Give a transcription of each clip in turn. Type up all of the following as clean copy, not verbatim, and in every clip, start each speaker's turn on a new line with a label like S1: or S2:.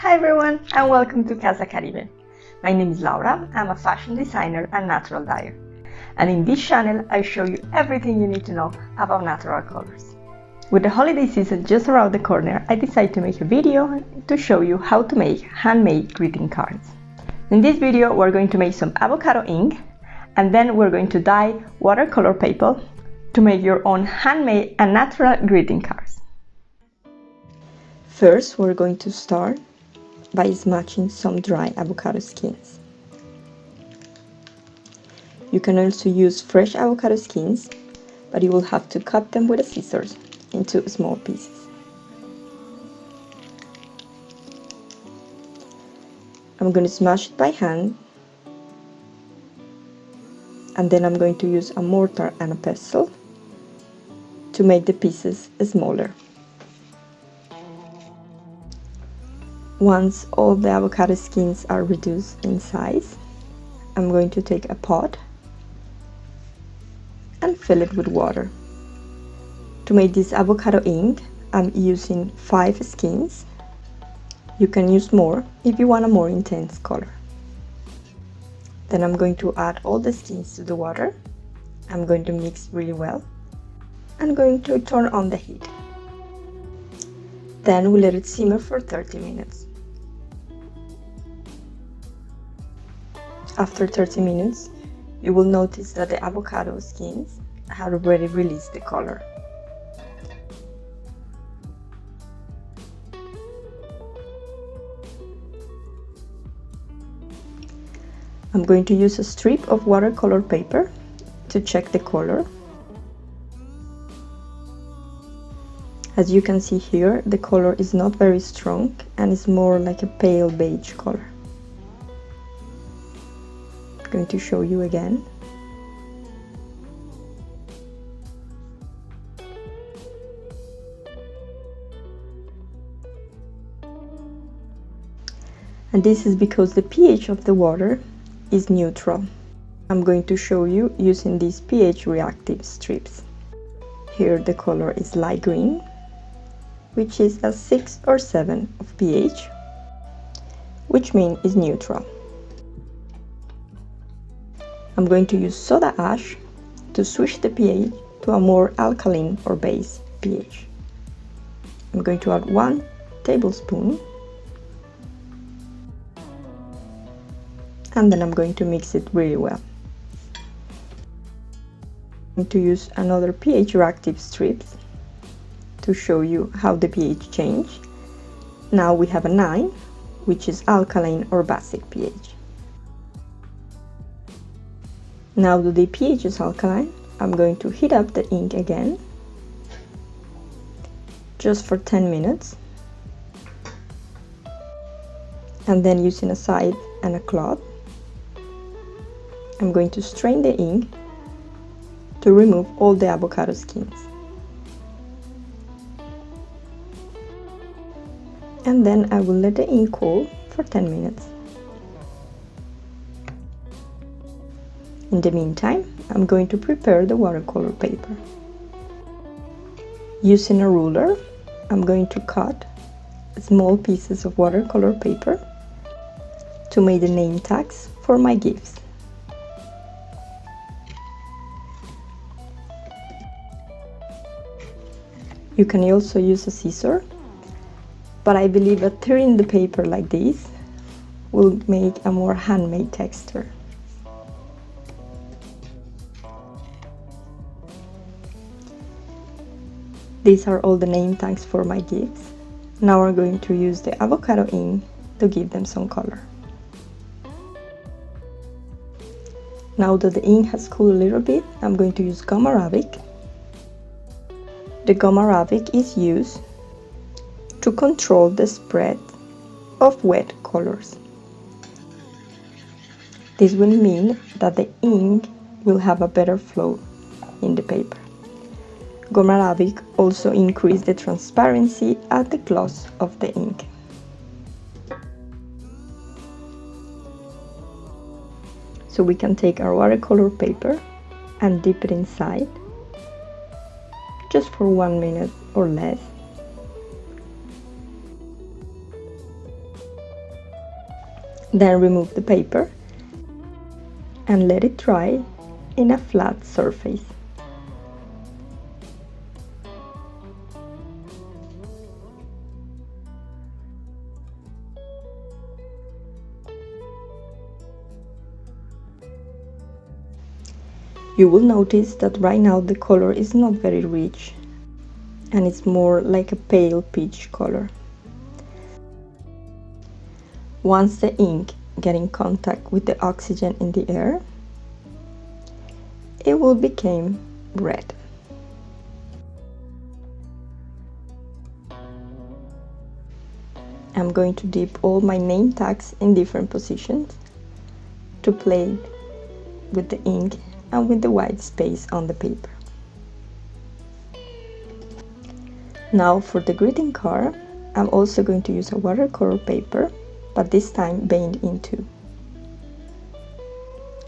S1: Hi everyone and welcome to CasaCaribe. My name is Laura, I'm a fashion designer and natural dyer. And in this channel I show you everything you need to know about natural colors. With the holiday season just around the corner, I decided to make a video to show you how to make handmade greeting cards. In this video we're going to make some avocado ink and then we're going to dye watercolor paper to make your own handmade and natural greeting cards. First we're going to start by smashing some dry avocado skins. You can also use fresh avocado skins, but you will have to cut them with a scissors into small pieces. I'm going to smash it by hand, and then I'm going to use a mortar and a pestle to make the pieces smaller. Once all the avocado skins are reduced in size, I'm going to take a pot and fill it with water. To make this avocado ink, I'm using 5 skins. You can use more if you want a more intense color. Then I'm going to add all the skins to the water. I'm going to mix really well. I'm going to turn on the heat. Then we let it simmer for 30 minutes. After 30 minutes, you will notice that the avocado skins have already released the color. I'm going to use a strip of watercolor paper to check the color. As you can see here, the color is not very strong and is more like a pale beige color. I'm going to show you again. And this is because the pH of the water is neutral. I'm going to show you using these pH reactive strips. Here the color is light green, which is a 6 or 7 of pH, which means is neutral. I'm going to use soda ash to switch the pH to a more alkaline or base pH. I'm going to add 1 tablespoon and then I'm going to mix it really well. I'm going to use another pH reactive strips to show you how the pH change. Now we have a 9, which is alkaline or basic pH. Now that the pH is alkaline, I'm going to heat up the ink again, just for 10 minutes. And then using a scythe and a cloth, I'm going to strain the ink to remove all the avocado skins. And then I will let the ink cool for 10 minutes. In the meantime, I'm going to prepare the watercolor paper. Using a ruler, I'm going to cut small pieces of watercolor paper to make the name tags for my gifts. You can also use a scissor, but I believe that tearing the paper like this will make a more handmade texture. These are all the name tags for my gifts. Now we're going to use the avocado ink to give them some color. Now that the ink has cooled a little bit, I'm going to use gum arabic. The gum arabic is used to control the spread of wet colors. This will mean that the ink will have a better flow in the paper. Gum arabic also increases the transparency and the gloss of the ink. So we can take our watercolor paper and dip it inside just for 1 minute or less. Then remove the paper and let it dry in a flat surface. You will notice that right now the color is not very rich and it's more like a pale peach color. Once the ink gets in contact with the oxygen in the air, it will become red. I'm going to dip all my name tags in different positions to play with the ink and with the white space on the paper. Now for the greeting card, I'm also going to use a watercolor paper, but this time veined in two.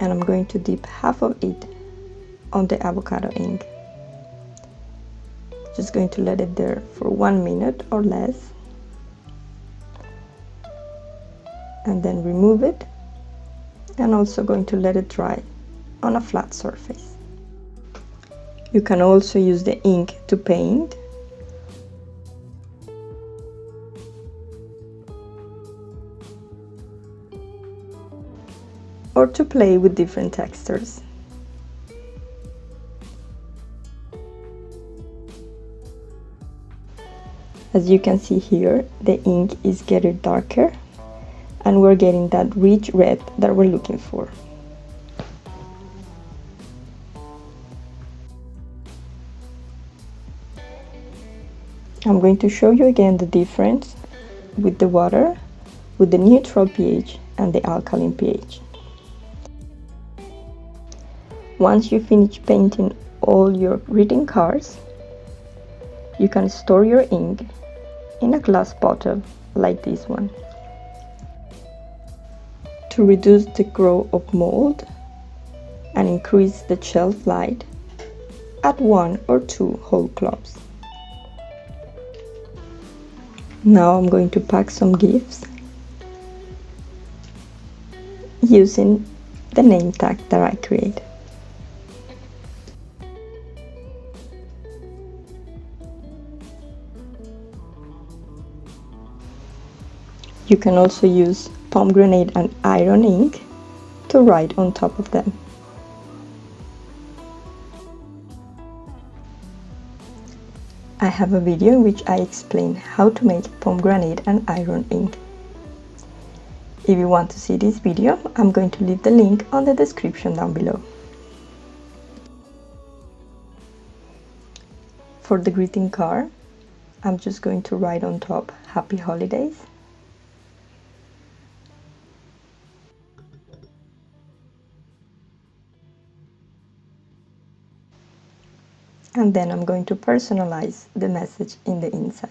S1: And I'm going to dip half of it on the avocado ink. Just going to let it there for 1 minute or less. And then remove it. And also going to let it dry on a flat surface. You can also use the ink to paint, or to play with different textures. As you can see here, the ink is getting darker and we're getting that rich red that we're looking for. I'm going to show you again the difference with the water, with the neutral pH and the alkaline pH. Once you finish painting all your greeting cards, you can store your ink in a glass bottle like this one. To reduce the growth of mold and increase the shelf life, add 1 or 2 whole cloves. Now I'm going to pack some gifts using the name tag that I create. You can also use pomegranate and iron ink to write on top of them. I have a video in which I explain how to make pomegranate and iron ink. If you want to see this video, I'm going to leave the link on the description down below. For the greeting card, I'm just going to write on top Happy Holidays. And then I'm going to personalize the message in the inside.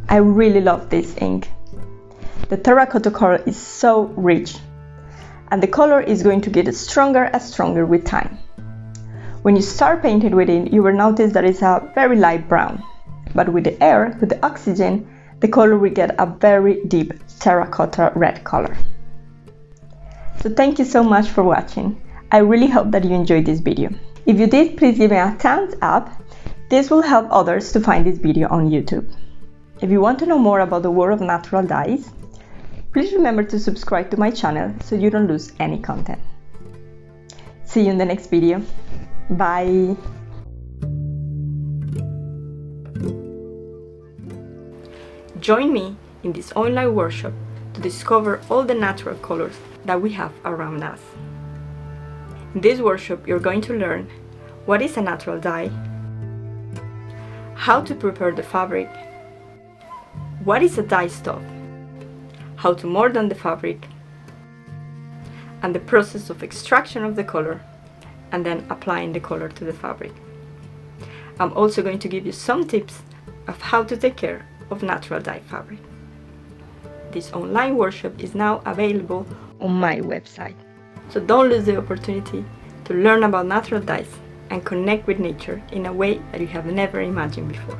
S1: I really love this ink. The terracotta color is so rich, and the color is going to get stronger and stronger with time. When you start painting with it, you will notice that it's a very light brown, but with the air, with the oxygen, the color will get a very deep terracotta red color. So thank you so much for watching. I really hope that you enjoyed this video. If you did, please give me a thumbs up. This will help others to find this video on YouTube. If you want to know more about the world of natural dyes, please remember to subscribe to my channel so you don't lose any content. See you in the next video. Bye! Join me in this online workshop to discover all the natural colors that we have around us. In this workshop, you're going to learn what is a natural dye, how to prepare the fabric, what is a dye stuff, how to mold the fabric, and the process of extraction of the color and then applying the color to the fabric. I'm also going to give you some tips of how to take care of natural dye fabric. This online workshop is now available on my website. So don't lose the opportunity to learn about natural dyes and connect with nature in a way that you have never imagined before.